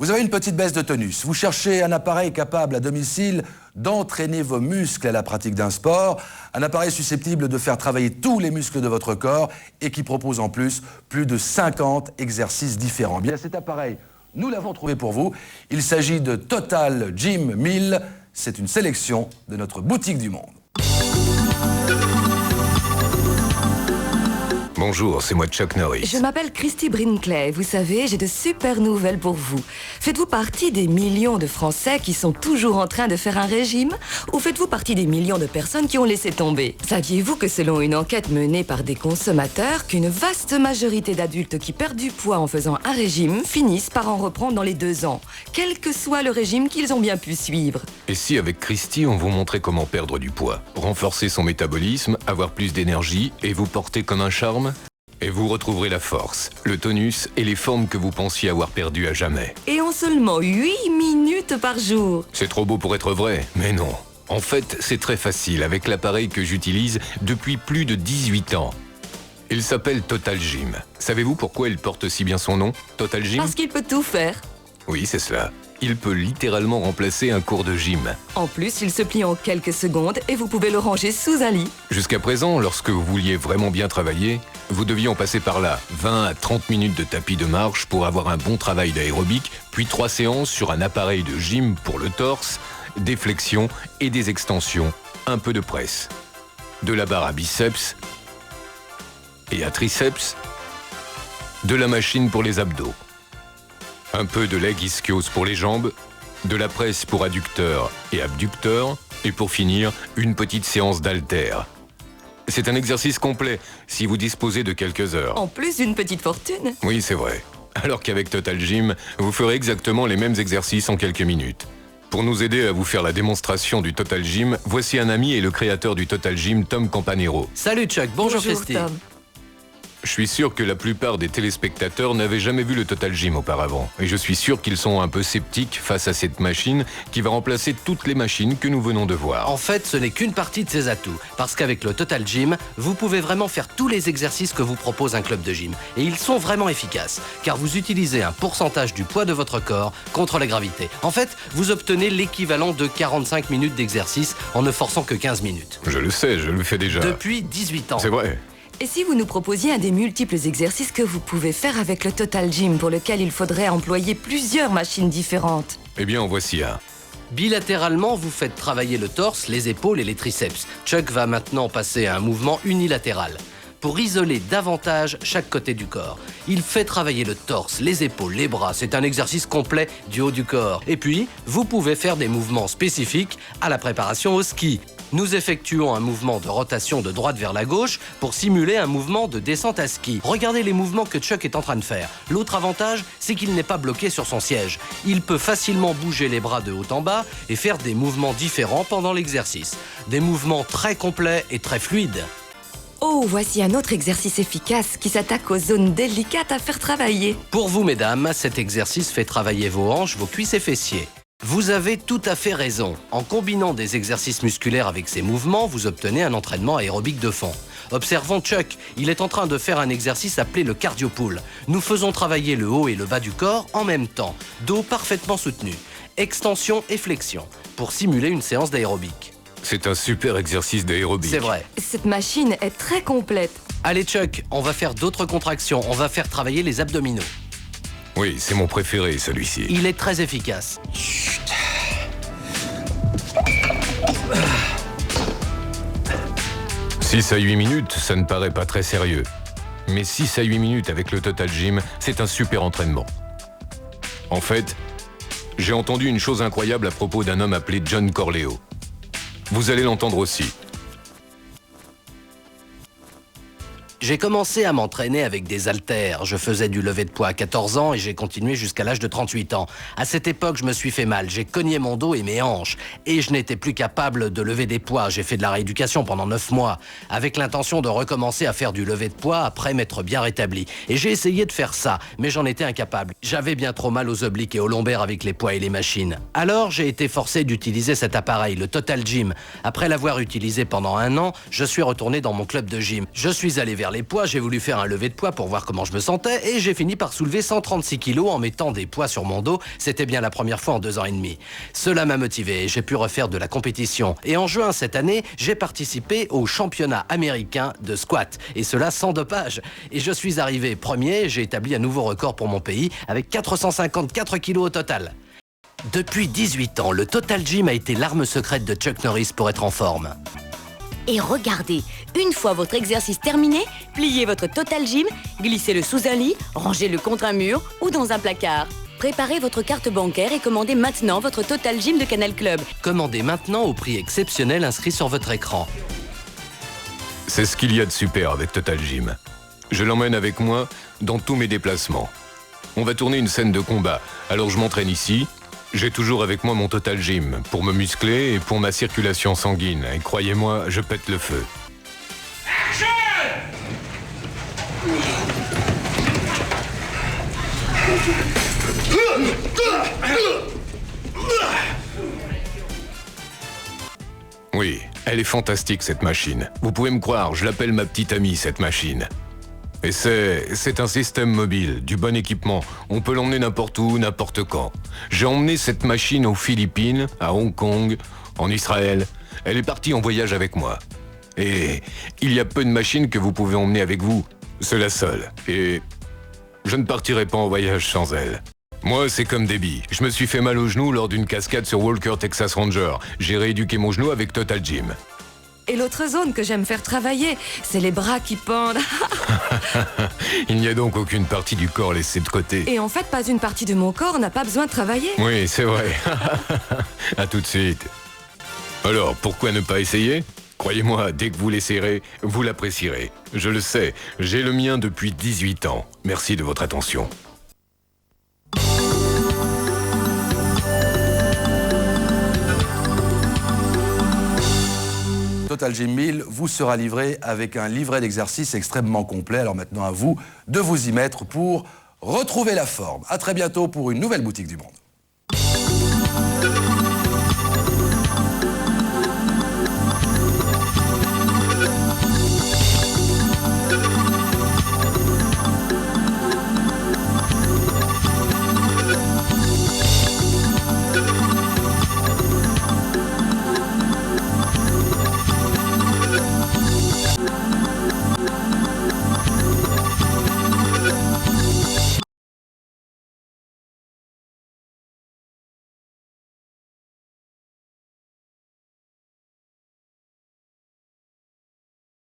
Vous avez une petite baisse de tonus. Vous cherchez un appareil capable à domicile d'entraîner vos muscles à la pratique d'un sport, un appareil susceptible de faire travailler tous les muscles de votre corps et qui propose en plus de 50 exercices différents. Bien, cet appareil, nous l'avons trouvé pour vous. Il s'agit de Total Gym 1000. C'est une sélection de notre boutique du monde. Bonjour, c'est moi Chuck Norris. Je m'appelle Christy Brinkley. Vous savez, j'ai de super nouvelles pour vous. Faites-vous partie des millions de Français qui sont toujours en train de faire un régime? Ou faites-vous partie des millions de personnes qui ont laissé tomber? Saviez-vous que selon une enquête menée par des consommateurs, qu'une vaste majorité d'adultes qui perdent du poids en faisant un régime finissent par en reprendre dans les 2 ans, quel que soit le régime qu'ils ont bien pu suivre? Et si avec Christy, on vous montrait comment perdre du poids, renforcer son métabolisme, avoir plus d'énergie et vous porter comme un charme? Et vous retrouverez la force, le tonus et les formes que vous pensiez avoir perdues à jamais. Et en seulement 8 minutes par jour. C'est trop beau pour être vrai, mais non. En fait, c'est très facile avec l'appareil que j'utilise depuis plus de 18 ans. Il s'appelle Total Gym. Savez-vous pourquoi il porte si bien son nom, Total Gym? Parce qu'il peut tout faire. Oui, c'est cela. Il peut littéralement remplacer un cours de gym. En plus, il se plie en quelques secondes et vous pouvez le ranger sous un lit. Jusqu'à présent, lorsque vous vouliez vraiment bien travailler, vous deviez en passer par là, 20 à 30 minutes de tapis de marche pour avoir un bon travail d'aérobic, puis 3 séances sur un appareil de gym pour le torse, des flexions et des extensions, un peu de presse. De la barre à biceps et à triceps, de la machine pour les abdos. Un peu de leg ischios pour les jambes, de la presse pour adducteurs et abducteurs, et pour finir, une petite séance d'haltères. C'est un exercice complet, si vous disposez de quelques heures. En plus d'une petite fortune. Oui, c'est vrai. Alors qu'avec Total Gym, vous ferez exactement les mêmes exercices en quelques minutes. Pour nous aider à vous faire la démonstration du Total Gym, voici un ami et le créateur du Total Gym, Tom Campanero. Salut Chuck, bonjour Christy. Tom. Je suis sûr que la plupart des téléspectateurs n'avaient jamais vu le Total Gym auparavant. Et je suis sûr qu'ils sont un peu sceptiques face à cette machine qui va remplacer toutes les machines que nous venons de voir. En fait, ce n'est qu'une partie de ses atouts. Parce qu'avec le Total Gym, vous pouvez vraiment faire tous les exercices que vous propose un club de gym. Et ils sont vraiment efficaces. Car vous utilisez un pourcentage du poids de votre corps contre la gravité. En fait, vous obtenez l'équivalent de 45 minutes d'exercice en ne forçant que 15 minutes. Je le sais, je le fais déjà. Depuis 18 ans. C'est vrai. Et si vous nous proposiez un des multiples exercices que vous pouvez faire avec le Total Gym pour lequel il faudrait employer plusieurs machines différentes? Eh bien, en voici un. Bilatéralement, vous faites travailler le torse, les épaules et les triceps. Chuck va maintenant passer à un mouvement unilatéral. Pour isoler davantage chaque côté du corps. Il fait travailler le torse, les épaules, les bras. C'est un exercice complet du haut du corps. Et puis, vous pouvez faire des mouvements spécifiques à la préparation au ski. Nous effectuons un mouvement de rotation de droite vers la gauche pour simuler un mouvement de descente à ski. Regardez les mouvements que Chuck est en train de faire. L'autre avantage, c'est qu'il n'est pas bloqué sur son siège. Il peut facilement bouger les bras de haut en bas et faire des mouvements différents pendant l'exercice. Des mouvements très complets et très fluides. Oh, voici un autre exercice efficace qui s'attaque aux zones délicates à faire travailler. Pour vous, mesdames, cet exercice fait travailler vos hanches, vos cuisses et fessiers. Vous avez tout à fait raison. En combinant des exercices musculaires avec ces mouvements, vous obtenez un entraînement aérobique de fond. Observons Chuck, il est en train de faire un exercice appelé le cardio pull. Nous faisons travailler le haut et le bas du corps en même temps, dos parfaitement soutenu, extension et flexion, pour simuler une séance d'aérobic. C'est un super exercice d'aérobic. C'est vrai. Cette machine est très complète. Allez Chuck, on va faire d'autres contractions, on va faire travailler les abdominaux. Oui, c'est mon préféré, celui-ci. Il est très efficace. 6 à 8 minutes, ça ne paraît pas très sérieux. Mais 6 à 8 minutes avec le Total Gym, c'est un super entraînement. En fait, j'ai entendu une chose incroyable à propos d'un homme appelé John Corleo. Vous allez l'entendre aussi. J'ai commencé à m'entraîner avec des haltères. Je faisais du lever de poids à 14 ans et j'ai continué jusqu'à l'âge de 38 ans. À cette époque, je me suis fait mal. J'ai cogné mon dos et mes hanches. Et je n'étais plus capable de lever des poids. J'ai fait de la rééducation pendant 9 mois, avec l'intention de recommencer à faire du lever de poids après m'être bien rétabli. Et j'ai essayé de faire ça, mais j'en étais incapable. J'avais bien trop mal aux obliques et aux lombaires avec les poids et les machines. Alors, j'ai été forcé d'utiliser cet appareil, le Total Gym. Après l'avoir utilisé pendant 1 an, je suis retourné dans mon club de gym. Je suis allé vers faire les poids, j'ai voulu faire un lever de poids pour voir comment je me sentais et j'ai fini par soulever 136 kilos en mettant des poids sur mon dos. C'était bien la première fois en 2 ans et demi. Cela m'a motivé et j'ai pu refaire de la compétition. Et en juin cette année, j'ai participé au championnat américain de squat. Et cela sans dopage. Et je suis arrivé premier, j'ai établi un nouveau record pour mon pays avec 454 kilos au total. Depuis 18 ans, le Total Gym a été l'arme secrète de Chuck Norris pour être en forme. Et regardez, une fois votre exercice terminé, pliez votre Total Gym, glissez-le sous un lit, rangez-le contre un mur ou dans un placard. Préparez votre carte bancaire et commandez maintenant votre Total Gym de Canal Club. Commandez maintenant au prix exceptionnel inscrit sur votre écran. C'est ce qu'il y a de super avec Total Gym. Je l'emmène avec moi dans tous mes déplacements. On va tourner une scène de combat, alors je m'entraîne ici. J'ai toujours avec moi mon Total Gym pour me muscler et pour ma circulation sanguine. Et croyez-moi, je pète le feu. Oui, elle est fantastique cette machine. Vous pouvez me croire, je l'appelle ma petite amie cette machine. Et c'est un système mobile, du bon équipement. On peut l'emmener n'importe où, n'importe quand. J'ai emmené cette machine aux Philippines, à Hong Kong, en Israël. Elle est partie en voyage avec moi. Et il y a peu de machines que vous pouvez emmener avec vous. C'est la seule. Et je ne partirai pas en voyage sans elle. Moi, c'est comme Debbie. Je me suis fait mal au genou lors d'une cascade sur Walker Texas Ranger. J'ai rééduqué mon genou avec Total Gym. Et l'autre zone que j'aime faire travailler, c'est les bras qui pendent. Il n'y a donc aucune partie du corps laissée de côté. Et en fait, pas une partie de mon corps n'a pas besoin de travailler. Oui, c'est vrai. À tout de suite. Alors, pourquoi ne pas essayer ? Croyez-moi, dès que vous l'essayerez, vous l'apprécierez. Je le sais, j'ai le mien depuis 18 ans. Merci de votre attention. Total Gym 1000 vous sera livré avec un livret d'exercices extrêmement complet. Alors maintenant à vous de vous y mettre pour retrouver la forme. À très bientôt pour une nouvelle boutique du monde.